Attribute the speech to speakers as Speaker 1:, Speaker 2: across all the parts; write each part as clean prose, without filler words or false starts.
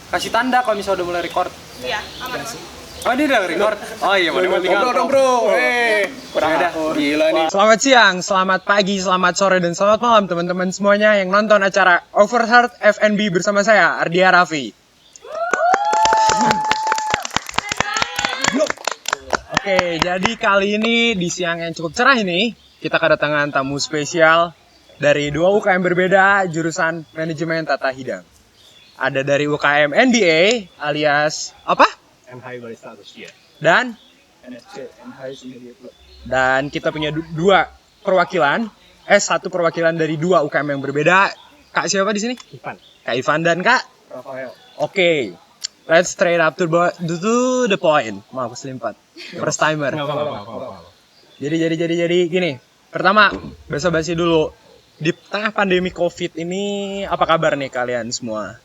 Speaker 1: kasih tanda kalau misalnya udah mulai record.
Speaker 2: Iya, aman.
Speaker 1: Oh, dia udah record. Oh iya, mau tinggal
Speaker 3: dong bro.
Speaker 1: udah.
Speaker 3: Gila nih.
Speaker 4: Selamat siang, selamat pagi, selamat sore, dan selamat malam teman-teman semuanya yang nonton acara Overheard FNB bersama saya, Ardia Raffi. Oke, jadi kali ini di siang yang cukup cerah ini, kita kedatangan tamu spesial dari dua UKM berbeda, jurusan Manajemen Tata Hidang. Ada dari UKM NBA alias apa?
Speaker 3: NHI Barista Associate.
Speaker 4: Dan
Speaker 3: NSC, NHI Sommelier Club.
Speaker 4: Dan kita punya dua perwakilan, satu perwakilan dari dua UKM yang berbeda. Kak siapa di sini?
Speaker 3: Ivan.
Speaker 4: Kak Ivan dan Kak.
Speaker 3: Rafael.
Speaker 4: Oke, let's straight up to the point. Maaf keselimpat. First timer.
Speaker 3: Nggak apa-apa.
Speaker 4: Jadi gini. Pertama, basa-basi dulu. Di tengah pandemi COVID ini, apa kabar nih kalian semua?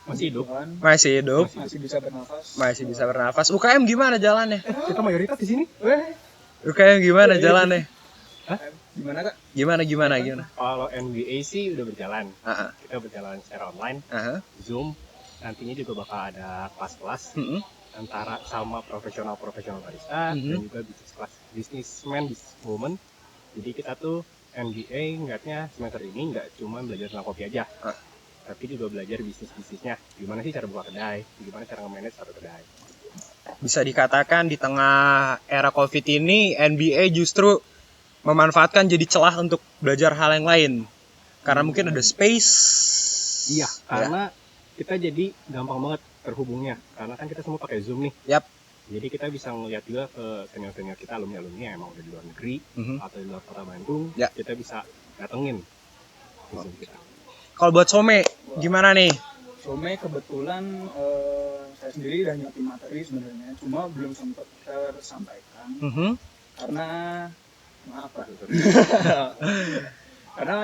Speaker 3: Masih hidup.
Speaker 4: Masih hidup?
Speaker 3: Masih bisa bernafas.
Speaker 4: Masih bisa bernafas. UKM gimana jalannya?
Speaker 3: Kita mayoritas di sini.
Speaker 4: UKM gimana jalannya?
Speaker 3: Hah? Gimana kak?
Speaker 4: Gimana?
Speaker 5: Kalau NBA sih udah berjalan.
Speaker 4: Aha.
Speaker 5: Kita berjalan secara online,
Speaker 4: Aha.
Speaker 5: Zoom. Nantinya juga bakal ada kelas-kelas antara sama profesional barista dan juga businesswoman. Jadi kita tuh NBA ngeliatnya semester ini nggak cuma belajar tentang kopi aja, tapi juga belajar bisnisnya. Gimana sih cara buka kedai, gimana cara nge-manage satu kedai.
Speaker 4: Bisa dikatakan di tengah era COVID ini NBA justru memanfaatkan jadi celah untuk belajar hal yang lain. Karena mungkin ada space.
Speaker 5: Iya, karena kita jadi gampang banget terhubungnya. Karena kan kita semua pakai Zoom nih.
Speaker 4: Yap.
Speaker 5: Jadi kita bisa ngeliat juga ke senior-senior kita, alumni-alumni yang emang udah di luar negeri atau di luar kota Bandung.
Speaker 4: Ya.
Speaker 5: Kita bisa datengin ke Zoom kita.
Speaker 4: Kalau buat Some, gimana nih?
Speaker 3: Some kebetulan saya sendiri udah nyiapin materi sebenarnya, cuma belum sempat tersampaikan karena maaf Pak. Karena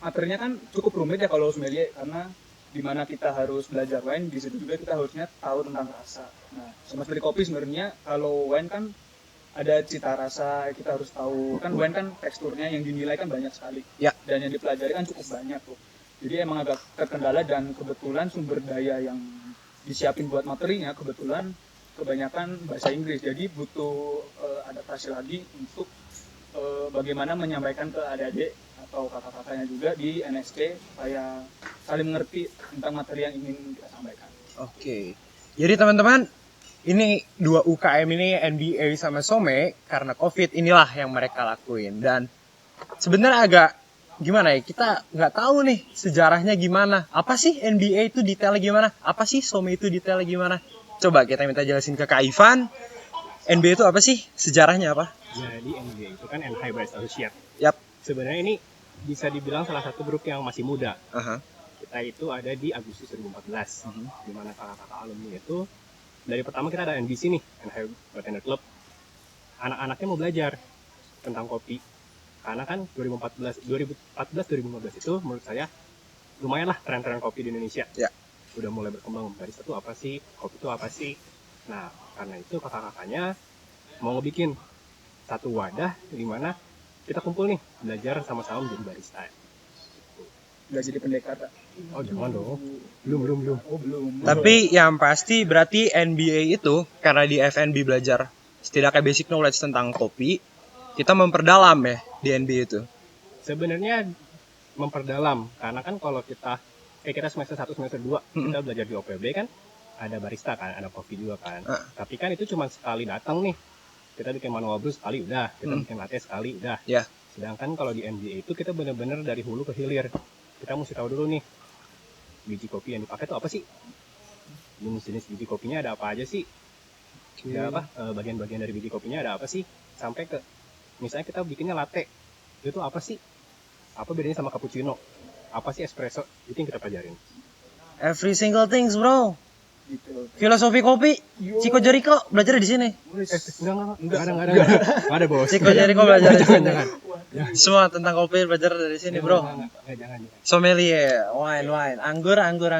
Speaker 3: materinya kan cukup rumit ya kalau sommelier, karena dimana kita harus belajar wine, di situ juga kita harusnya tahu tentang rasa. Nah, sama seperti kopi sebenarnya, kalau wine kan ada cita rasa, kita harus tahu. Kan wine kan teksturnya yang dinilai kan banyak sekali.
Speaker 4: Ya.
Speaker 3: Dan yang dipelajari kan cukup banyak tuh. Jadi emang agak terkendala, dan kebetulan sumber daya yang disiapin buat materinya kebetulan kebanyakan bahasa Inggris. Jadi butuh adaptasi lagi untuk bagaimana menyampaikan ke adik-adik atau kakak-kakaknya juga di NSC supaya saling mengerti tentang materi yang ingin kita sampaikan.
Speaker 4: Oke. Jadi teman-teman, ini dua UKM ini NBA sama Some karena COVID inilah yang mereka lakuin. Dan sebenarnya agak gimana ya, kita nggak tahu nih sejarahnya gimana. Apa sih NBA itu detailnya gimana? Apa sih Some itu detailnya gimana? Coba kita minta jelasin ke Kak Ivan. NBA itu apa sih? Sejarahnya apa?
Speaker 5: Jadi NBA itu kan NHI Barista Associate.
Speaker 4: Yap.
Speaker 5: Sebenarnya ini bisa dibilang salah satu grup yang masih muda.
Speaker 4: Aha.
Speaker 5: Kita itu ada di Agustus 2014, di mana kakak-kakak alumni itu dari pertama kita ada NBC nih, NHI Bartender Club. Anak-anaknya mau belajar tentang kopi. Karena kan 2014-2015 itu menurut saya lumayan lah tren-tren kopi di Indonesia.
Speaker 4: Ya.
Speaker 5: Udah mulai berkembang, barista itu apa sih, kopi itu apa sih. Nah, karena itu kakak-kakaknya mau ngebikin satu wadah di mana kita kumpul nih, belajar sama-sama menjadi barista.
Speaker 3: Nggak jadi pendekar, Kak?
Speaker 5: Oh jangan dong, belum.
Speaker 3: Oh belum.
Speaker 4: Tapi yang pasti berarti NBA itu karena di FNB belajar setidaknya basic knowledge tentang kopi, kita memperdalam ya di NBA itu.
Speaker 5: Sebenarnya memperdalam, karena kan kalau kita semester 1, semester 2 kita belajar di OPB kan ada barista kan, ada kopi juga kan. Tapi kan itu cuma sekali datang nih. Kita bikin manual brew sekali udah, kita bikin latte sekali udah.
Speaker 4: Ya.
Speaker 5: Sedangkan kalau di NBA itu kita benar-benar dari hulu ke hilir. Kita mesti tahu dulu nih biji kopi yang dipakai itu apa sih? Jenis biji kopinya ada apa aja sih? Ada apa? Bagian-bagian dari biji kopinya ada apa sih? Sampai ke misalnya kita bikinnya latte. Itu apa sih? Apa bedanya sama cappuccino? Apa sih espresso? Itu yang kita pelajarin.
Speaker 4: Every single things, bro.
Speaker 3: Gitu.
Speaker 4: Filosofi kopi, Chico Jericho belajar di sini.
Speaker 5: Enggak ada bos.
Speaker 4: Chico Jericho belajar di sini.
Speaker 5: Jangan.
Speaker 4: Semua tentang kopi belajar dari sini, bro.
Speaker 5: Jangan.
Speaker 4: Sommelier, wine, anggur.
Speaker 5: Anggur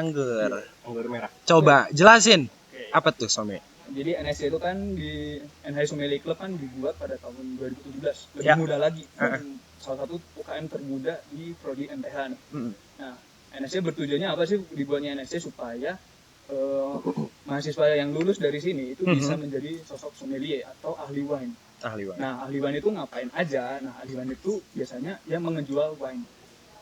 Speaker 5: merah.
Speaker 4: Coba jelasin apa tuh Some?
Speaker 3: Jadi NSC itu kan di NHI Sommelier Club kan dibuat pada tahun 2017, lebih
Speaker 4: Ya.
Speaker 3: muda lagi. Salah satu UKM termuda di prodi MPH nih. Nah, NSC bertujuannya apa sih dibuatnya NSC supaya mahasiswa yang lulus dari sini itu bisa menjadi sosok sommelier atau ahli wine.
Speaker 4: Ahli wine.
Speaker 3: Nah, ahli wine itu ngapain aja? Nah, ahli wine itu biasanya yang mengejual wine.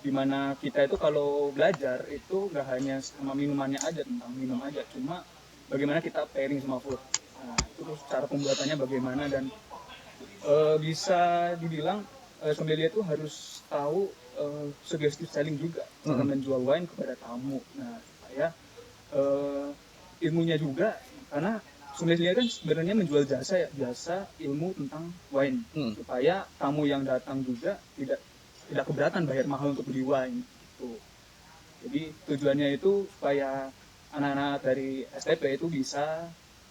Speaker 3: Dimana kita itu kalau belajar itu nggak hanya sama minumannya aja, tentang minum aja, cuma bagaimana kita pairing sama food. Nah, itu terus cara pembuatannya bagaimana, dan bisa dibilang sommelier itu harus tahu suggestive selling juga, cara menjual wine kepada tamu. Nah, supaya ilmunya juga, karena sommelier kan sebenarnya menjual jasa ya, jasa ilmu tentang wine, supaya tamu yang datang juga tidak keberatan bayar mahal untuk beli wine gitu. Jadi tujuannya itu supaya anak-anak dari STP itu bisa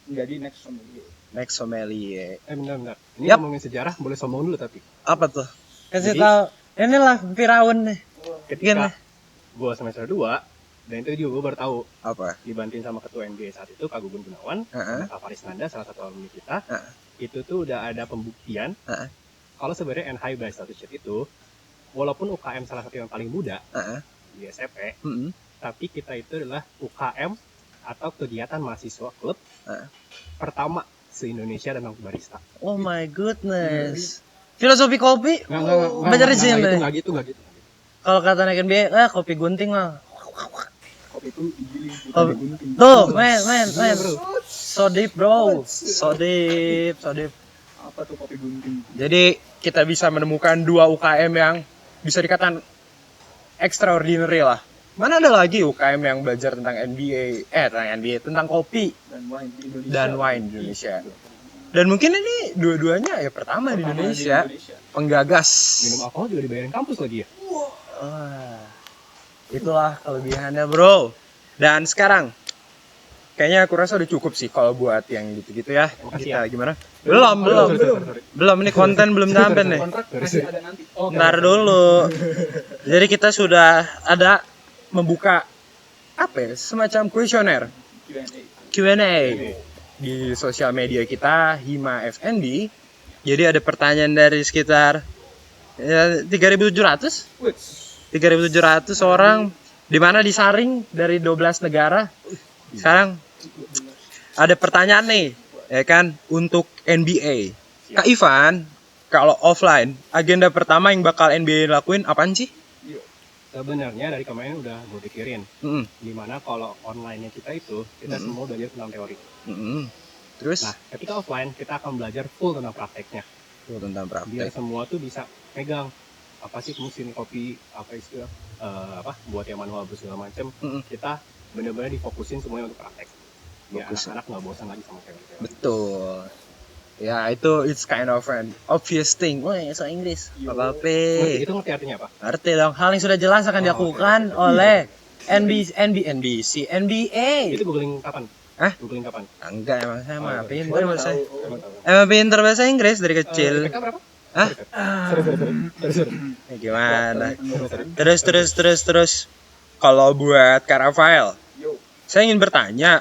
Speaker 3: menjadi next sommelier.
Speaker 4: Next sommelier.
Speaker 5: Bentar. Ini
Speaker 4: Yap.
Speaker 5: ngomongin sejarah boleh sombong dulu tapi.
Speaker 4: Apa tuh? Kasih
Speaker 5: Jadi-
Speaker 4: tahu. Inilah Firaun nih.
Speaker 5: Ketika
Speaker 4: Gimana?
Speaker 5: gue semester 2, dan itu juga gue baru tahu
Speaker 4: Apa?
Speaker 5: dibantuin sama ketua MBA saat itu Kak Gugun Gunawan,
Speaker 4: Heeh.
Speaker 5: Kak Faris Nanda, salah satu alumni kita.
Speaker 4: Heeh.
Speaker 5: Itu tuh udah ada pembuktian
Speaker 4: Heeh.
Speaker 5: kalau sebenarnya NHI by Associate itu walaupun UKM salah satu yang paling muda
Speaker 4: Heeh.
Speaker 5: di SFP,
Speaker 4: Mm-mm.
Speaker 5: tapi kita itu adalah UKM atau kegiatan mahasiswa klub pertama se-Indonesia tentang barista.
Speaker 4: Oh my goodness. Filosofi kopi? Belajar di sini.
Speaker 5: Nggak gitu.
Speaker 4: Kalau kata anak NBA, kopi gunting mah.
Speaker 3: Kopi itu digiling,
Speaker 4: Kopi-
Speaker 3: bukan digunting.
Speaker 4: Tuh, men. So deep, bro. So deep.
Speaker 3: Apa tuh kopi gunting?
Speaker 4: Jadi kita bisa menemukan dua UKM yang bisa dikatakan extraordinary lah. Mana ada lagi UKM yang belajar tentang tentang kopi
Speaker 3: Dan wine di Indonesia.
Speaker 4: dan wine di Indonesia. Dan mungkin ini dua-duanya ya pertama di Indonesia, penggagas.
Speaker 5: Minum alkohol juga dibayarin kampus lagi ya.
Speaker 4: Wah, itulah kelebihannya, bro. Dan sekarang kayaknya aku rasa udah cukup sih kalau buat yang gitu-gitu ya.
Speaker 5: Makasih
Speaker 4: Kita
Speaker 5: ya.
Speaker 4: gimana? Belum. Ini konten belum sampai nih.
Speaker 3: Kontrak masih ada nanti. Oh,
Speaker 4: Ntar dulu. Jadi kita sudah ada membuka apa ya? Semacam kuesioner
Speaker 3: Q&A.
Speaker 4: Q&A di sosial media kita Hima FNB. Jadi ada pertanyaan dari sekitar 3.700 orang, di mana disaring dari 12 negara. Sekarang ada pertanyaan nih, ya kan, untuk NBA. Kak Ivan, kalau offline, agenda pertama yang bakal NBA lakuin apaan sih?
Speaker 5: Sebenarnya dari kemarin udah gue pikirin,
Speaker 4: Mm-mm.
Speaker 5: dimana kalau online-nya kita itu kita semua belajar tentang teori.
Speaker 4: Mm-mm. Terus
Speaker 5: Nah, ketika offline kita akan belajar full tentang prakteknya.
Speaker 4: tentang
Speaker 5: Biar
Speaker 4: praktek.
Speaker 5: semua tuh bisa pegang apa sih mesin kopi, apa istilah buat yang manual segala macam.
Speaker 4: Mm-mm.
Speaker 5: Kita benar-benar difokusin semuanya untuk praktek. Biar
Speaker 4: Fokus.
Speaker 5: anak-anak nggak bosan lagi sama teori.
Speaker 4: Betul. Ya itu it's kind of an obvious thing. Woi, so Inggris. Apa-apa.
Speaker 5: Itu ngerti artinya apa?
Speaker 4: Arti dong, hal yang sudah jelas akan dilakukan oleh NBC, NBA.
Speaker 5: Itu googling kapan?
Speaker 4: Hah?
Speaker 5: Googling kapan?
Speaker 4: Enggak, emang saya mah
Speaker 5: iya.
Speaker 4: pinter bahasa.
Speaker 5: Emang tahu.
Speaker 4: Emang pinter bahasa Inggris dari kecil.
Speaker 5: IPK berapa?
Speaker 4: Hah?
Speaker 5: Terus.
Speaker 4: Ya, gimana? Terus. Kalau buat Kak Rafael,
Speaker 3: Yo.
Speaker 4: saya ingin bertanya,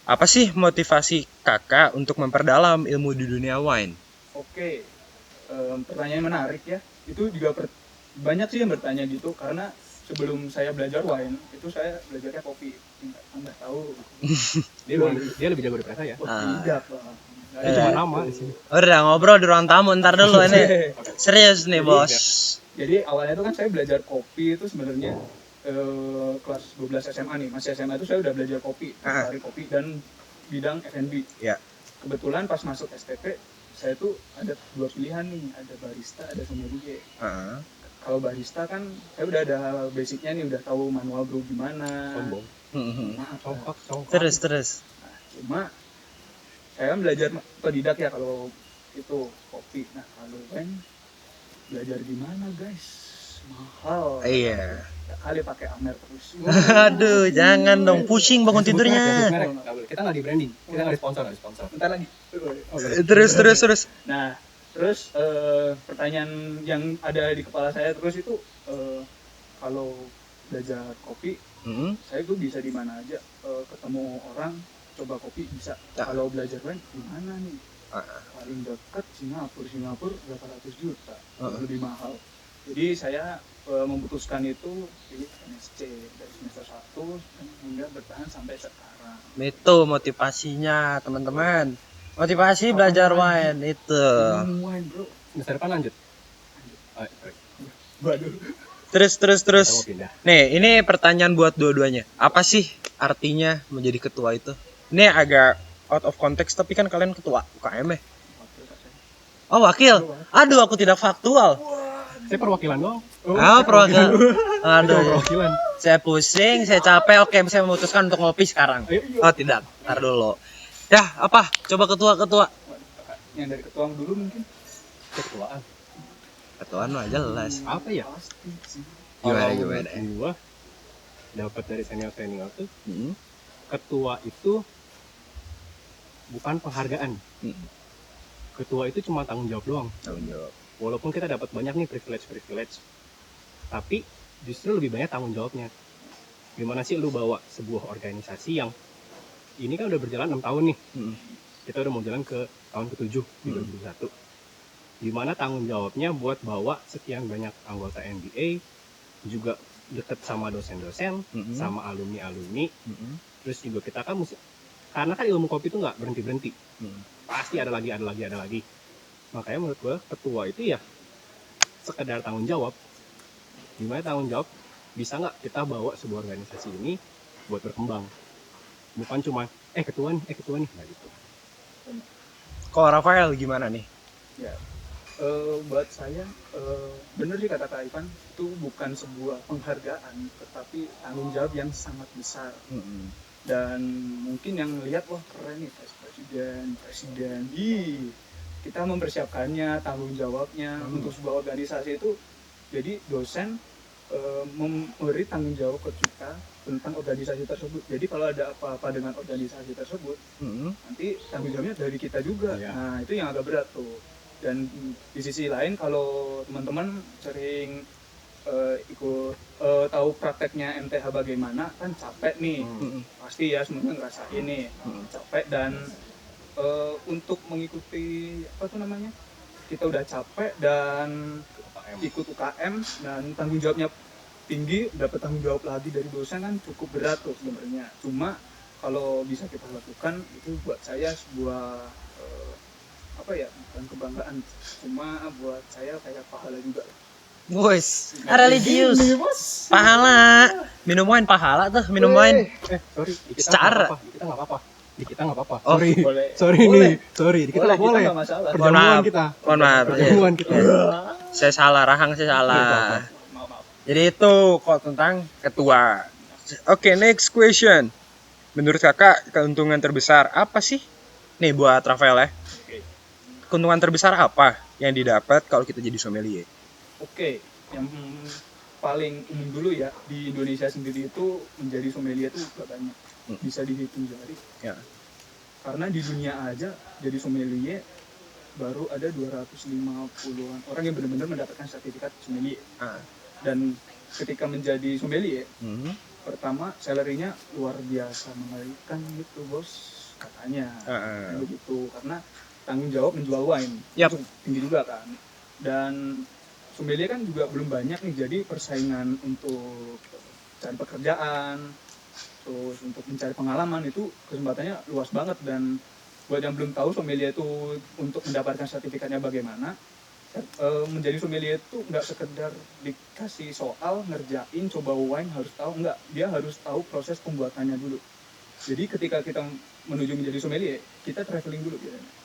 Speaker 4: apa sih motivasi kakak untuk memperdalam ilmu di dunia wine?
Speaker 3: Oke, pertanyaan menarik ya. Itu juga banyak sih yang bertanya gitu, karena sebelum saya belajar wine itu saya belajarnya kopi. Nggak tahu.
Speaker 5: Dia lebih jago daripada saya.
Speaker 3: Oh,
Speaker 4: Ah.
Speaker 3: tidak Pak.
Speaker 5: Dia cuma nama di sini.
Speaker 4: Udah ngobrol di ruang tamu, ntar dulu ini. Serius nih bos.
Speaker 3: Jadi awalnya itu kan saya belajar kopi itu sebenarnya kelas 12 SMA nih, masih SMA itu saya udah belajar kopi, hari kopi dan bidang F&B.
Speaker 4: Ya.
Speaker 3: Kebetulan pas masuk STP saya tuh ada dua pilihan nih, ada barista, ada sommelier.
Speaker 4: Heeh.
Speaker 3: Kalau barista kan saya udah ada basicnya nih, udah tahu manual brew gimana.
Speaker 5: Sombong.
Speaker 3: Maaf,
Speaker 5: Congkak.
Speaker 4: Terus.
Speaker 3: Nah, cuma saya kan belajar otodidak ya kalau itu kopi. Nah kalau wine belajar gimana guys? Mahal.
Speaker 4: Iya.
Speaker 3: Ya kali pakai Amer terus.
Speaker 4: Aduh, jangan dong, pusing bangun tidurnya.
Speaker 5: Kita nggak di branding, kita nggak di sponsor.
Speaker 3: Bentar lagi.
Speaker 4: Terus.
Speaker 3: Nah, terus pertanyaan yang ada di kepala saya terus itu kalau belajar kopi, saya tuh bisa di mana aja, ketemu orang coba kopi bisa.
Speaker 4: Ya.
Speaker 3: Kalau belajar wine di mana nih? Paling dekat Singapura berapa ratus juta, lebih mahal. Jadi saya memutuskan itu di MSC dari semester 1 hingga bertahan sampai sekarang.
Speaker 4: Itu motivasinya teman-teman. Motivasi belajar wine itu.
Speaker 3: Wine bro.
Speaker 5: Semester depan lanjut. Sorry.
Speaker 3: Waduh.
Speaker 4: Terus
Speaker 5: Kita mau pindah.
Speaker 4: Nih, ini pertanyaan buat dua-duanya. Apa sih artinya menjadi ketua itu? Ini agak out of context, tapi kan kalian ketua UKM ya? Oh, wakil. Aduh, aku tidak faktual.
Speaker 5: Saya perwakilan doang.
Speaker 4: Perwakilan.
Speaker 5: Cuma
Speaker 4: Aduh,
Speaker 5: perwakilan.
Speaker 4: saya pusing, saya capek. Oke, saya memutuskan untuk ngopi sekarang. Oh, tidak. Ntar dulu. Dah, apa? Coba ketua-ketua.
Speaker 3: Yang dari ketua dulu mungkin.
Speaker 5: Ketuaan.
Speaker 4: Ketuaan mah jelas.
Speaker 5: Apa ya?
Speaker 3: Pasti sih.
Speaker 4: Gimana,
Speaker 5: Kalau
Speaker 4: gimana?
Speaker 5: menurut gua dapat dari senior tuh
Speaker 4: Hmm.
Speaker 5: ketua itu bukan penghargaan. Ketua itu cuma tanggung jawab doang.
Speaker 4: Tanggung jawab.
Speaker 5: Walaupun kita dapat banyak nih privilege, tapi justru lebih banyak tanggung jawabnya. Gimana sih lu bawa sebuah organisasi yang ini kan udah berjalan 6 tahun nih. Kita udah mau jalan ke tahun ke-7 di 2021. Gimana tanggung jawabnya buat bawa sekian banyak anggota NBA, juga deket sama dosen-dosen, sama alumni-alumni. Terus juga kita kan mesti, karena kan ilmu kopi itu nggak berhenti-berhenti. Pasti ada lagi. Makanya menurut gue ketua itu ya sekedar tanggung jawab. Gimana tanggung jawab bisa nggak kita bawa sebuah organisasi ini buat berkembang. Bukan cuma ketua nih nggak gitu.
Speaker 4: Kalau Rafael gimana nih?
Speaker 3: Ya, buat saya bener sih kata Kak Ivan, itu bukan sebuah penghargaan, tetapi tanggung jawab yang sangat besar. Dan mungkin yang lihat wah keren nih presiden, kita mempersiapkannya, tanggung jawabnya untuk sebuah organisasi itu. Jadi dosen memberi tanggung jawab ke kita tentang organisasi tersebut. Jadi kalau ada apa-apa dengan organisasi tersebut, nanti tanggung jawabnya dari kita juga.
Speaker 5: Iya.
Speaker 3: Nah itu yang agak berat tuh. Dan di sisi lain kalau teman-teman sering ikut tahu prakteknya MTH bagaimana, kan capek nih. Pasti ya semuanya ngerasain nih capek, dan untuk mengikuti apa tuh namanya, kita udah capek dan ikut UKM dan tanggung jawabnya tinggi, dapat tanggung jawab lagi dari dosen kan cukup berat tuh sebenarnya. Cuma kalau bisa kita lakukan itu buat saya sebuah apa ya, bukan kebanggaan, cuma buat saya kayak pahala juga.
Speaker 4: Boys, religius. Pahala. Minum wine pahala tuh, minum wine.
Speaker 5: Sorry,
Speaker 4: Secara-
Speaker 5: di kita nggak apa-apa.
Speaker 4: Oh,
Speaker 3: boleh.
Speaker 5: Sorry, di kita nggak boleh.
Speaker 3: nggak masalah.
Speaker 4: Mohon maaf. Mohon maaf.
Speaker 5: Pertemuan kita.
Speaker 4: Saya salah, Rahang saya salah.
Speaker 3: Maaf.
Speaker 4: Jadi itu kok tentang ketua. Oke, next question. Menurut kakak keuntungan terbesar apa sih? Nih buat Rafael ya. Keuntungan terbesar apa yang didapat kalau kita jadi sommelier?
Speaker 3: Oke, yang paling umum dulu ya, di Indonesia sendiri itu menjadi sommelier itu gak banyak, bisa dihitung jari.
Speaker 4: Ya.
Speaker 3: Karena di dunia aja jadi sommelier baru ada 250-an orang yang benar-benar mendapatkan sertifikat sommelier. Dan ketika menjadi sommelier, pertama salary-nya luar biasa mengerikan gitu bos, katanya. Begitu, karena tanggung jawab menjual wine
Speaker 4: Yap.
Speaker 3: itu tinggi juga kan. Dan sommelier kan juga belum banyak nih, jadi persaingan untuk cari pekerjaan, terus untuk mencari pengalaman itu kesempatannya luas banget. Dan buat yang belum tahu sommelier itu untuk mendapatkan sertifikatnya bagaimana, menjadi sommelier itu nggak sekedar dikasih soal ngerjain coba wine harus tahu, nggak, dia harus tahu proses pembuatannya dulu. Jadi ketika kita menuju menjadi sommelier, kita traveling dulu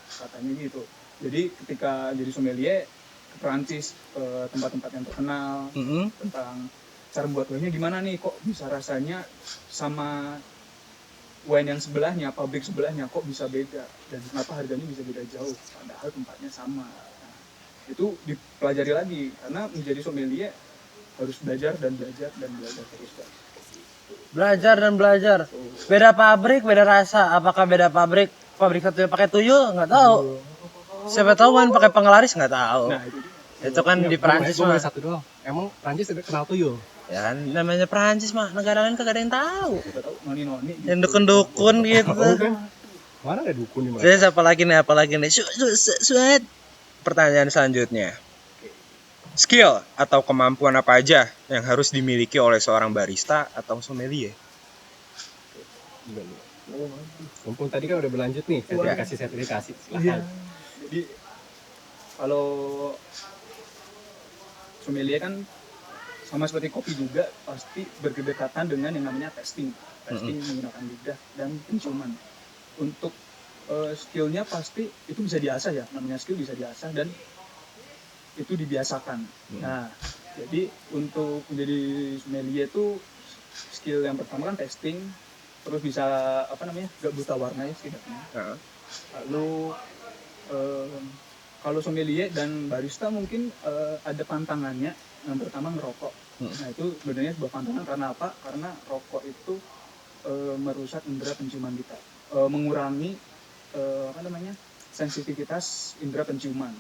Speaker 3: katanya gitu. Jadi ketika jadi sommelier ke Perancis, ke tempat-tempat yang terkenal, tentang cara membuat wine-nya gimana nih, kok bisa rasanya sama wine yang sebelahnya, pabrik sebelahnya kok bisa beda, dan kenapa harganya bisa beda jauh padahal tempatnya sama. Nah, itu dipelajari lagi, karena menjadi sommelier harus belajar dan belajar dan belajar terus kan.
Speaker 4: Belajar dan belajar. Beda pabrik, beda rasa. Apakah beda pabrik satu pakai tuyul? Nggak tahu. Siapa tahu kan pakai penglaris, nggak tahu.
Speaker 3: Nah
Speaker 4: Itu kan di Perancis
Speaker 5: Cuma
Speaker 4: mah.
Speaker 5: satu doang. Emang Prancis udah kenal tuyul.
Speaker 4: Ya kan namanya Perancis mah, negara lain kagak ada yang tahu.
Speaker 3: kita tahu noni-noni gitu.
Speaker 4: Yang dukun-dukun gitu.
Speaker 5: Mana ada dukun di mana?
Speaker 4: Terus apa lagi nih? Suat. Pertanyaan selanjutnya. skill atau kemampuan apa aja yang harus dimiliki oleh seorang barista atau sommelier?
Speaker 5: Mumpung tadi kan udah berlanjut nih sertifikasi.
Speaker 3: Iya.
Speaker 5: Silahkan.
Speaker 3: Jadi kalau sommelier kan sama seperti kopi juga pasti berdekatan dengan yang namanya testing menggunakan lidah dan penciuman. Untuk skillnya pasti itu bisa diasah ya, namanya skill bisa diasah dan itu dibiasakan. Nah, jadi untuk menjadi sommelier itu skill yang pertama kan testing, terus bisa gak buta warna ya setidaknya. Lalu kalau sommelier dan barista mungkin ada pantangannya. Yang pertama ngerokok. Nah itu sebenarnya sebuah pantangan karena apa? Karena rokok itu merusak indera penciuman kita, mengurangi sensitivitas indera penciuman.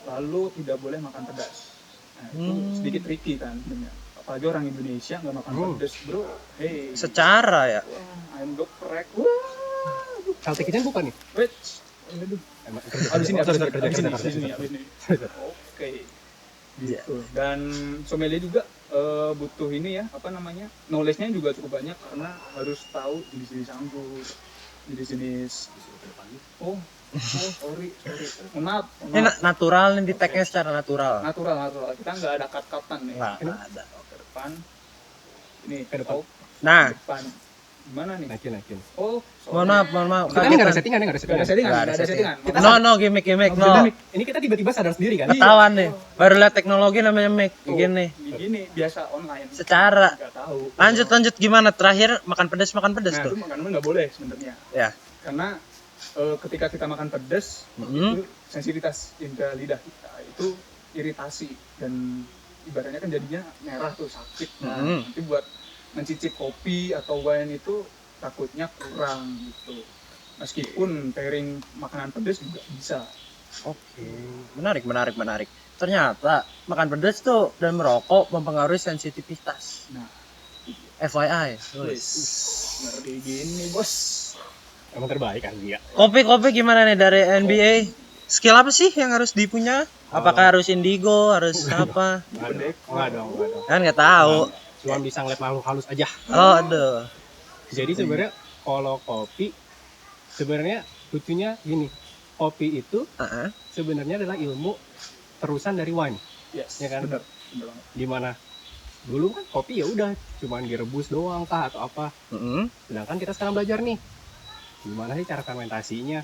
Speaker 3: Lalu tidak boleh makan pedas. Nah itu sedikit tricky kan sebenarnya. Apalagi orang Indonesia nggak makan pedas, bro. Hey.
Speaker 4: Secara ya.
Speaker 3: Wah, ayam geprek. Wah.
Speaker 5: Healthy kitchen bukan nih?
Speaker 3: Wait. Aduh. Abis ini. Oke. Gitu. Dan sommelier juga butuh ini ya, knowledge-nya juga cukup banyak karena harus tahu jenis-jenis anggur, jenis-jenis sorry. Maaf.
Speaker 4: Ini natural nih, di tag-nya secara natural.
Speaker 3: Natural. Kita nggak ada cut-cutan nih.
Speaker 4: Nggak ada.
Speaker 3: Ke depan. Ini
Speaker 5: Ke depan.
Speaker 4: Nah,
Speaker 3: depan. Gimana nih?
Speaker 5: Naikin.
Speaker 3: Oh,
Speaker 4: mohon maaf.
Speaker 5: Kita ini nggak ada settingan,
Speaker 3: Nggak ada settingan.
Speaker 4: No, gimmick, no.
Speaker 5: Ini kita tiba-tiba sadar sendiri kan?
Speaker 4: Ketahuan nih. Baru lihat teknologi namanya mic. Begini.
Speaker 3: Begini biasa online.
Speaker 4: Secara.
Speaker 3: Nggak tahu.
Speaker 4: Lanjut gimana? Terakhir makan pedas
Speaker 3: Nah,
Speaker 4: tuh.
Speaker 3: itu makanan nggak boleh sebenarnya.
Speaker 4: Ya.
Speaker 3: Karena ketika kita makan pedas, itu sensitivitas indera lidah kita itu iritasi dan ibaratnya kan jadinya merah tuh sakit. Nah, nanti buat mencicip kopi atau wine itu takutnya kurang gitu. Meskipun pairing makanan pedas juga bisa.
Speaker 4: Oke. Menarik. Ternyata makan pedas tuh dan merokok mempengaruhi sensitivitas.
Speaker 3: Nah,
Speaker 4: FYI.
Speaker 3: ngeri gini bos.
Speaker 5: Emang terbaik kan dia.
Speaker 4: Kopi gimana nih dari NBA? Skill apa sih yang harus dipunya? Apakah harus indigo, harus apa?
Speaker 5: Enggak dong.
Speaker 4: Kan nggak tahu.
Speaker 5: Cuma bisa ngeliat makhluk halus aja.
Speaker 4: Oh, aduh.
Speaker 5: Jadi sebenarnya kalau kopi sebenarnya lucunya gini. Kopi itu sebenarnya adalah ilmu terusan dari wine.
Speaker 3: Yes.
Speaker 5: Ya kan?
Speaker 3: Bener banget.
Speaker 5: Dimana dulu kan kopi ya udah cuman direbus doang kah atau apa. Sedangkan kita sekarang belajar nih. Gimana sih cara fermentasinya?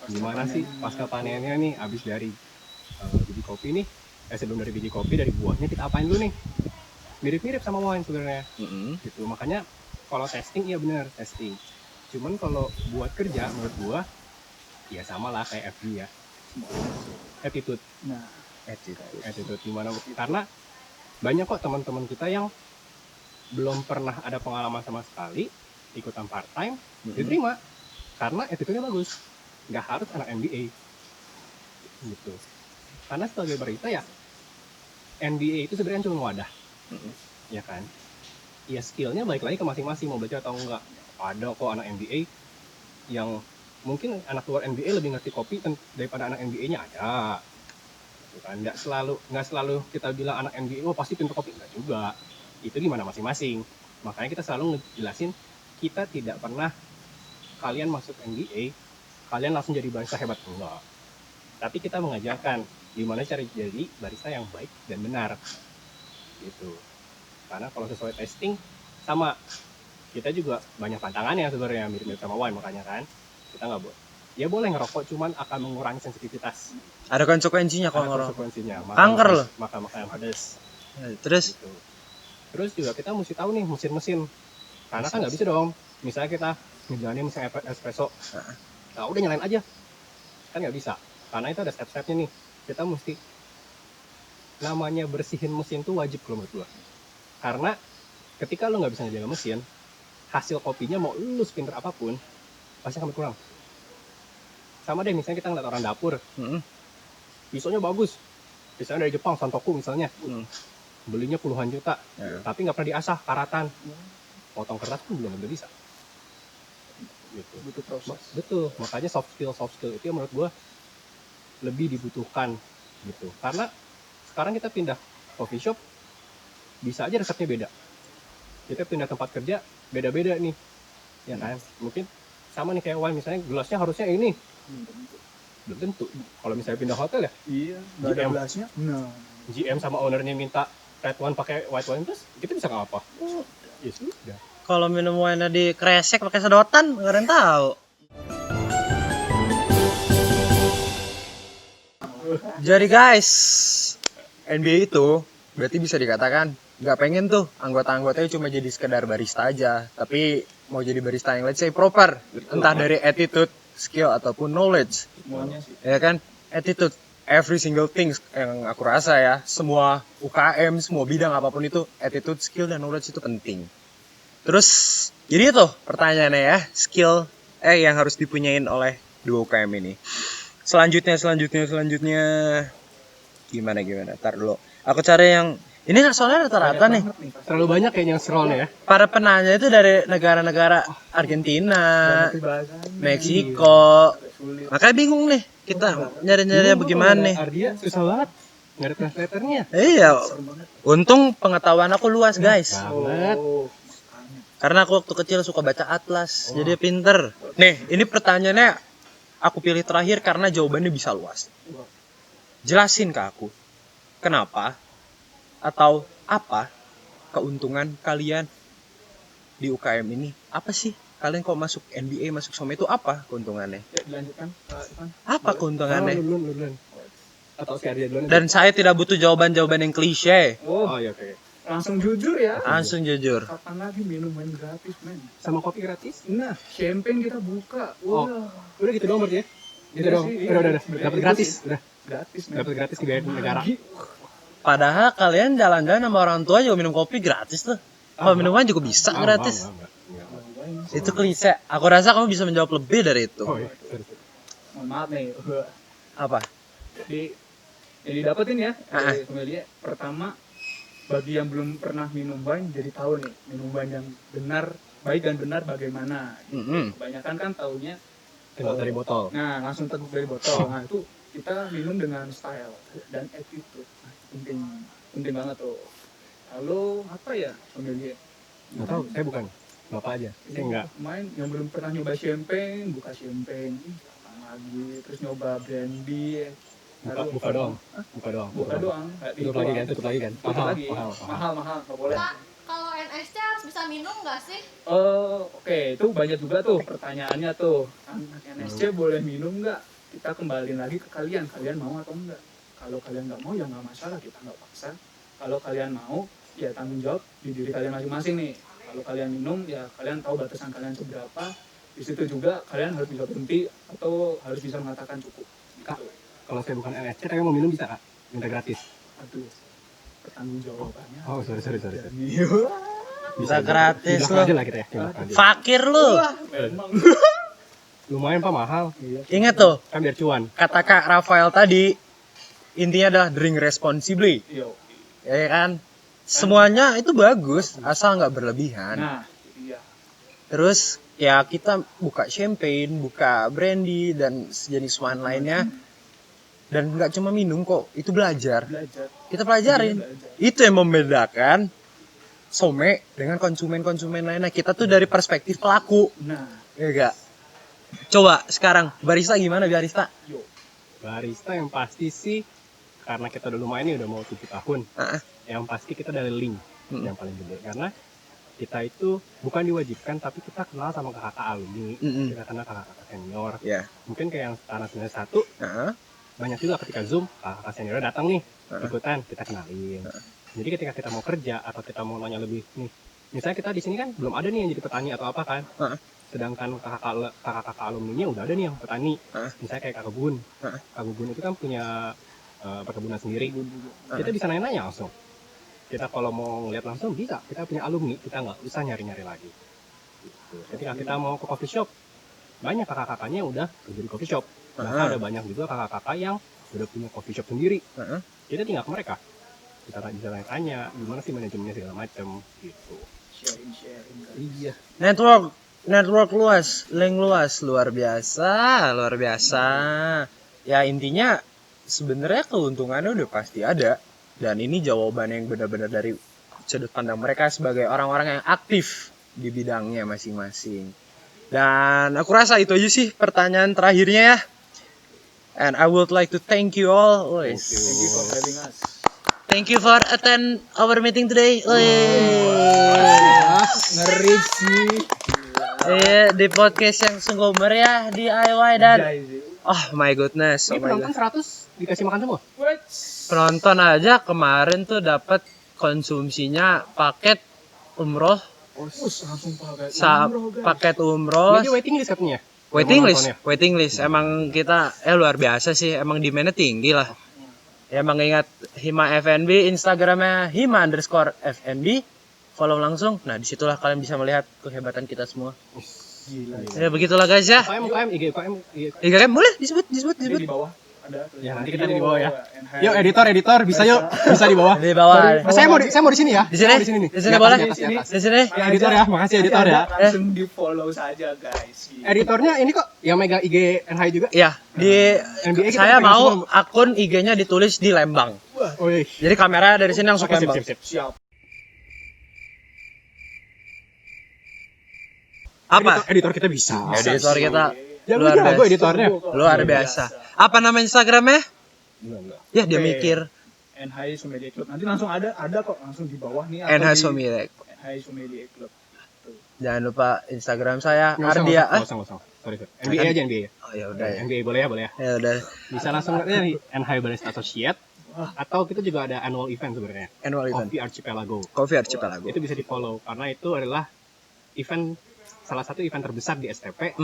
Speaker 5: Gimana sih pasca panennya nih abis dari biji kopi nih? Sebelum dari biji kopi dari buahnya kita apain dulu nih? Mirip-mirip sama wine sebenarnya. Gitu. Makanya kalau testing iya benar testing. Cuman kalau buat kerja menurut gua ya sama lah kayak FG ya. Attitude.
Speaker 3: Nah,
Speaker 5: Attitude gimana? Karena banyak kok teman-teman kita yang belum pernah ada pengalaman sama sekali ikutan part time diterima karena attitude-nya bagus. Nggak harus anak MBA gitu. Karena sebagai barista ya MBA itu sebenarnya cuma wadah. Ya kan, ya skillnya balik lagi ke masing-masing mau belajar atau enggak. Ada kok anak MBA yang mungkin anak luar MBA lebih ngerti kopi daripada anak MBA-nya ada. Gitu kan, nggak selalu kita bilang anak MBA pasti pintar kopi, enggak juga. Itu gimana masing-masing. Makanya kita selalu ngejelasin kita tidak pernah kalian masuk MBA kalian langsung jadi barista hebat, enggak. Tapi kita mengajarkan gimana cara jadi barista yang baik dan benar. Gitu. Karena kalau sesuai testing sama kita juga banyak pantangannya sebenarnya mirip-mirip sama wine, makanya kan kita nggak boleh ya boleh ngerokok cuman akan mengurangi sensitivitas.
Speaker 4: Ada konsekuensinya kalau ngerokok.
Speaker 5: Konsekuensinya
Speaker 4: Kanker loh.
Speaker 5: Makan yang pedas.
Speaker 4: Terus
Speaker 5: Gitu. Terus juga kita mesti tahu nih mesin-mesin karena kan nggak bisa dong misalnya kita ngejalanin mesin espresso nah udah nyalain aja kan nggak bisa karena itu ada step-stepnya nih. Kita mesti namanya bersihin mesin tuh wajib kalau menurut gua. Karena ketika lo nggak bisa ngejaga mesin, hasil kopinya mau lu sepinter apapun pasti akan berkurang. Sama deh misalnya kita ngeliat orang dapur, pisaunya bagus, misalnya dari Jepang, Santoku misalnya, belinya puluhan juta, tapi nggak pernah diasah, karatan, potong kertas pun belum bisa. Gitu.
Speaker 3: butuh proses.
Speaker 5: Betul, makanya soft skill itu yang menurut gua lebih dibutuhkan gitu. Karena sekarang kita pindah coffee shop, bisa aja resepnya beda. Kita pindah tempat kerja, beda-beda nih. Ya kan? Mungkin sama nih kayak wine, misalnya gelasnya harusnya ini. Belum tentu. Kalau misalnya pindah hotel ya,
Speaker 3: Iya, nggak ada
Speaker 5: GM.
Speaker 3: gelasnya. Nah,
Speaker 5: GM sama ownernya minta red wine pakai white wine, terus kita bisa nggak apa? Ya sudah.
Speaker 4: Kalau minum wine di kresek pakai sedotan, nggak ada yang tahu. Jadi guys, NBA itu berarti bisa dikatakan nggak pengen tuh anggota-anggotanya cuma jadi sekedar barista aja, tapi mau jadi barista yang let's say proper, entah dari attitude, skill ataupun knowledge,
Speaker 3: semuanya sih.
Speaker 4: ya kan? Attitude, every single things yang aku rasa ya, semua UKM, semua bidang apapun itu, attitude, skill dan knowledge itu penting. Terus jadi itu pertanyaannya ya, skill yang harus dipunyain oleh dua UKM ini. Selanjutnya gimana? Ntar dulu. Aku cari yang ini soalnya rata-rata nih.
Speaker 5: Terlalu banyak kayaknya scrollnya ya.
Speaker 4: Para penanya itu dari negara-negara Argentina, Meksiko. Makanya bingung nih kita nyari-nyari bagaimana nih.
Speaker 5: Ardia susah banget. Nggak ada translatornya.
Speaker 4: Iya. Untung pengetahuan aku luas, guys.
Speaker 5: Banget.
Speaker 4: Karena aku waktu kecil suka baca atlas, jadi pinter. Nih, ini pertanyaannya aku pilih terakhir karena jawabannya bisa luas. Jelasin ke aku, kenapa atau apa keuntungan kalian di UKM ini? Apa sih? Kalian kok masuk NBA, masuk SOME itu apa keuntungannya?
Speaker 3: Ya, dilanjutkan, Pak Ivan.
Speaker 4: Apa keuntungannya?
Speaker 5: Lu. Atau si Ardia duluan.
Speaker 4: Dan saya tidak butuh jawaban-jawaban yang klise.
Speaker 5: Oh iya oke.
Speaker 3: Langsung jujur ya.
Speaker 4: Langsung jujur.
Speaker 3: Kapan lagi minuman gratis, men?
Speaker 5: Sama kopi gratis?
Speaker 3: Nah, champagne kita buka.
Speaker 5: Oh.
Speaker 3: Wah,
Speaker 5: Udah gitu doang berarti ya? Gitu
Speaker 3: Iya
Speaker 5: doang.
Speaker 3: sih, iya.
Speaker 5: Udah. Dapat
Speaker 3: Itu
Speaker 5: gratis.
Speaker 3: sih.
Speaker 5: Udah.
Speaker 3: gratis, men.
Speaker 5: Dapat gratis dibayar negara.
Speaker 4: Padahal kalian jalan-jalan sama orang tua juga minum kopi gratis tuh. Kalau minuman juga bisa gratis.
Speaker 5: Enggak.
Speaker 4: Itu klise. Aku rasa kamu bisa menjawab lebih dari itu.
Speaker 5: Oh iya. Sorry.
Speaker 3: Mohon maaf nih.
Speaker 4: Apa?
Speaker 3: Jadi yang didapetin ya
Speaker 4: Ah.
Speaker 3: dari sommelier, pertama, bagi yang belum pernah minum wine jadi tahu nih minum wine yang benar, baik dan benar bagaimana. Kebanyakan kan taunya
Speaker 5: Tinggal dari botol.
Speaker 3: nah langsung teguk dari botol. Nah itu kita minum dengan style dan attitude. Nah, penting banget tuh. Lalu apa ya sommelier?
Speaker 5: Nggak tahu, saya bukan. Bapak aja. Saya enggak.
Speaker 3: Main yang belum pernah nyoba champagne, buka champagne. Apaan lagi, terus nyoba brandy.
Speaker 5: Buka doang. Buka doang.
Speaker 3: Buka doang.
Speaker 5: Tutup lagi kan? Tutup lagi kan?
Speaker 3: Tutup lagi.
Speaker 5: Mahal.
Speaker 3: Mahal, nggak boleh.
Speaker 2: Kak, kalau NSC harus bisa minum nggak sih?
Speaker 3: Oke, itu banyak juga tuh pertanyaannya tuh. Anak NSC boleh minum nggak? Kita kembaliin lagi ke kalian. Kalian mau atau enggak? Kalau kalian nggak mau ya nggak masalah, kita nggak paksa. Kalau kalian mau, ya tanggung jawab di diri kalian masing-masing nih. Kalau kalian minum, ya kalian tahu batasan kalian seberapa. Di situ juga kalian harus bisa berhenti atau harus bisa mengatakan cukup.
Speaker 5: Kak, kalau saya bukan NSC tapi mau minum bisa kak? Minta gratis.
Speaker 3: Aduh, pertanggung jawabannya.
Speaker 5: Oh sorry.
Speaker 4: Bisa gratis
Speaker 5: Di belakang
Speaker 4: loh.
Speaker 5: aja lah kita ya. Di belakang aja.
Speaker 4: Fakir lu.
Speaker 3: Memang.
Speaker 5: Lumayan pak mahal.
Speaker 4: Ingat tuh,
Speaker 5: Kan biar cuan.
Speaker 4: kata Kak Rafael tadi, intinya adalah drink responsibly.
Speaker 3: Yo.
Speaker 4: Ya kan? Semuanya itu bagus, asal nggak berlebihan.
Speaker 3: Nah, itu dia.
Speaker 4: Terus ya kita buka champagne, buka brandy dan sejenis wine lainnya. Dan nggak cuma minum kok, itu belajar.
Speaker 3: Belajar.
Speaker 4: Kita pelajarin.
Speaker 3: Belajar.
Speaker 4: Itu yang membedakan SOME dengan konsumen-konsumen lainnya. Kita tuh dari perspektif pelaku.
Speaker 3: Nah,
Speaker 4: Ya enggak? Coba sekarang barista gimana barista?
Speaker 3: yo.
Speaker 5: Barista yang pasti sih, karena kita udah lumayan nih udah mau 7 tahun.
Speaker 4: Ah.
Speaker 5: Yang pasti kita dari link
Speaker 4: Mm-mm.
Speaker 5: yang paling gede. Karena kita itu bukan diwajibkan tapi kita kenal sama kakak alumni.
Speaker 4: Mm-mm.
Speaker 5: Kita kenal kakak senior.
Speaker 4: Ya.
Speaker 5: Mungkin kayak yang sekarang semester 1
Speaker 4: Heeh.
Speaker 5: banyak juga ketika Zoom kakak seniornya datang nih
Speaker 4: Heeh.
Speaker 5: ikutan kita kenalin. Jadi ketika kita mau kerja atau kita mau nanya lebih nih, misalnya kita di sini kan belum ada nih yang jadi petani atau apa kan,
Speaker 4: Heeh.
Speaker 5: sedangkan kakak alumninya udah ada nih yang petani,
Speaker 4: Heeh.
Speaker 5: misalnya kayak kak Gun.
Speaker 4: Heeh.
Speaker 5: Kak Gun itu kan punya perkebunan sendiri. Kita bisa nanya-nanya langsung. Kita kalau mau ngeliat langsung bisa. Kita punya alumni, kita nggak usah nyari-nyari lagi. Gitu. Ketika kita mau ke coffee shop, banyak kakak-kakaknya yang udah kerja di coffee shop. Bahkan
Speaker 4: Heeh.
Speaker 5: ada banyak juga kakak-kakak yang udah punya coffee shop sendiri.
Speaker 4: Heeh.
Speaker 5: Kita tinggal ke mereka. Kita bisa tanya gimana sih manajemennya segala macam gitu.
Speaker 3: Sharing.
Speaker 5: Iya.
Speaker 4: Network luas, link luas, luar biasa. Ya intinya sebenarnya keuntungannya udah pasti ada. Dan ini jawaban yang benar-benar dari sudut pandang mereka sebagai orang-orang yang aktif di bidangnya masing-masing. Dan aku rasa itu aja sih pertanyaan terakhirnya ya. And I would like to thank you all.
Speaker 3: Thank you for having us.
Speaker 4: Thank you for attend our meeting today.
Speaker 3: Ngeri sih.
Speaker 4: Di podcast yang sungguh meriah DIY dan oh my goodness.
Speaker 5: Ini penonton 100 dikasih makan semua.
Speaker 4: Penonton aja kemarin tuh dapat konsumsinya paket umroh,
Speaker 3: Langsung
Speaker 4: paket umroh,
Speaker 5: Ini waiting list katanya.
Speaker 4: waiting list. Emang kita luar biasa sih, emang demandnya tinggi lah. Ya emang ingat Hima FNB, Instagramnya Hima_FNB, follow langsung. Nah disitulah kalian bisa melihat kehebatan kita semua.
Speaker 3: Gila.
Speaker 4: Ya begitulah guys ya.
Speaker 5: UKM, IG.
Speaker 4: Kan boleh disebut.
Speaker 3: Di bawah ada.
Speaker 5: Ya nanti kita di bawah ya. Yuk editor bisa yuk, bisa di bawah.
Speaker 4: Di bawah.
Speaker 5: Saya mau di sini ya.
Speaker 4: Di sini.
Speaker 5: Di sini nih.
Speaker 4: Di sini boleh.
Speaker 5: Di atas.
Speaker 4: Di sini.
Speaker 5: Ya editor ya, makasih editor ya.
Speaker 3: Langsung di follow saja guys.
Speaker 5: Editornya ini kok yang megang IG NHI juga.
Speaker 4: Ya, di
Speaker 5: NBA kita
Speaker 4: saya
Speaker 5: pegang
Speaker 4: mau
Speaker 5: semua.
Speaker 4: akun IG-nya ditulis di Lembang.
Speaker 5: Wih.
Speaker 4: Jadi kamera dari sini langsung ke
Speaker 5: Oke,
Speaker 4: Lembang.
Speaker 5: sip.
Speaker 3: Siap.
Speaker 4: Apa?
Speaker 5: Editor kita bisa.
Speaker 4: Editor kita
Speaker 5: Ya
Speaker 4: luar
Speaker 5: udah, gue
Speaker 4: biasa.
Speaker 5: editornya.
Speaker 4: Luar biasa. Apa nama Instagramnya?
Speaker 5: Enggak.
Speaker 4: Ya dia
Speaker 3: Oke.
Speaker 4: mikir.
Speaker 3: NHI Sommelier Club. Nanti langsung ada kok langsung di bawah nih.
Speaker 4: NH Sommelier.
Speaker 3: NHI Sommelier Club.
Speaker 4: Jangan lupa Instagram saya
Speaker 5: Nggak usah,
Speaker 4: Ardia.
Speaker 5: nggak usah. Sorry. NBA aja NBA.
Speaker 4: Oh ya udah ya.
Speaker 5: NBA boleh ya.
Speaker 4: Ya udah.
Speaker 5: Bisa langsung lihat nih NHI Barista Associate. Atau kita juga ada annual event sebenarnya.
Speaker 4: Annual event.
Speaker 5: Coffee Archipelago.
Speaker 4: Coffee Archipelago.
Speaker 5: Itu bisa di follow karena itu adalah salah satu event terbesar di STP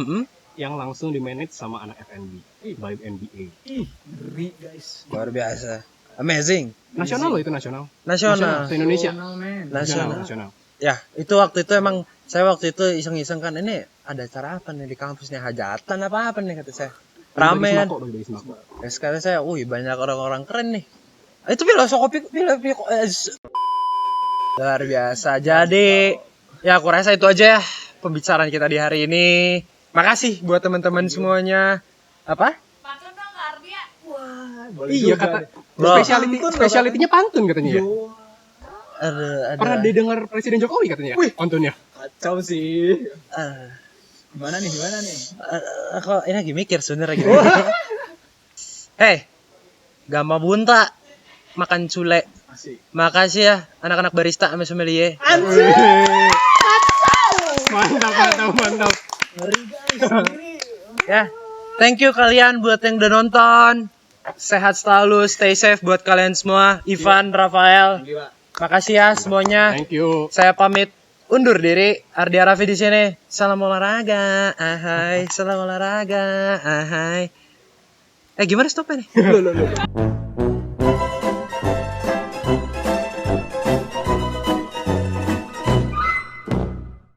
Speaker 5: yang langsung di manage sama anak FNB by NBA.
Speaker 3: Ih, ngeri guys.
Speaker 4: Luar biasa. Amazing.
Speaker 5: Nasional loh itu nasional.
Speaker 4: Nasional.
Speaker 5: Se Indonesia.
Speaker 4: Nasional.
Speaker 5: Nasional.
Speaker 4: Ya, itu waktu itu emang saya waktu itu iseng-iseng kan ini ada acara apa nih di kampusnya, hajatan apa nih kata saya. Rame kan.
Speaker 5: Bagi sembako.
Speaker 4: Ya, sekarang saya, wih banyak orang-orang keren nih. Itu filosofi luar biasa. Jadi ya aku rasa itu aja ya pembicaraan kita di hari ini. Makasih buat teman-teman semuanya. Apa?
Speaker 2: Pantun dong Kak Ardia.
Speaker 5: Iya kata
Speaker 4: Loh.
Speaker 5: speciality-nya pantun katanya ya.
Speaker 4: Ada.
Speaker 5: Pernah didengar Presiden Jokowi katanya. Pantunnya.
Speaker 3: Kacau sih.
Speaker 4: eh,
Speaker 3: Gimana nih?
Speaker 4: Kok ini lagi mikir sebenarnya gitu. Hei, Gama Bunta makan cule.
Speaker 3: Asik.
Speaker 4: Makasih ya anak-anak barista sama sommelier.
Speaker 5: Mantap.
Speaker 4: Ya, thank you kalian buat yang udah nonton. Sehat selalu, stay safe buat kalian semua. Ivan, Rafael, makasih ya semuanya.
Speaker 5: Thank you.
Speaker 4: Saya pamit undur diri. Ardia Raffi di sini. Salam olahraga, ahai. Salam olahraga, ahai. Gimana stopnya nih?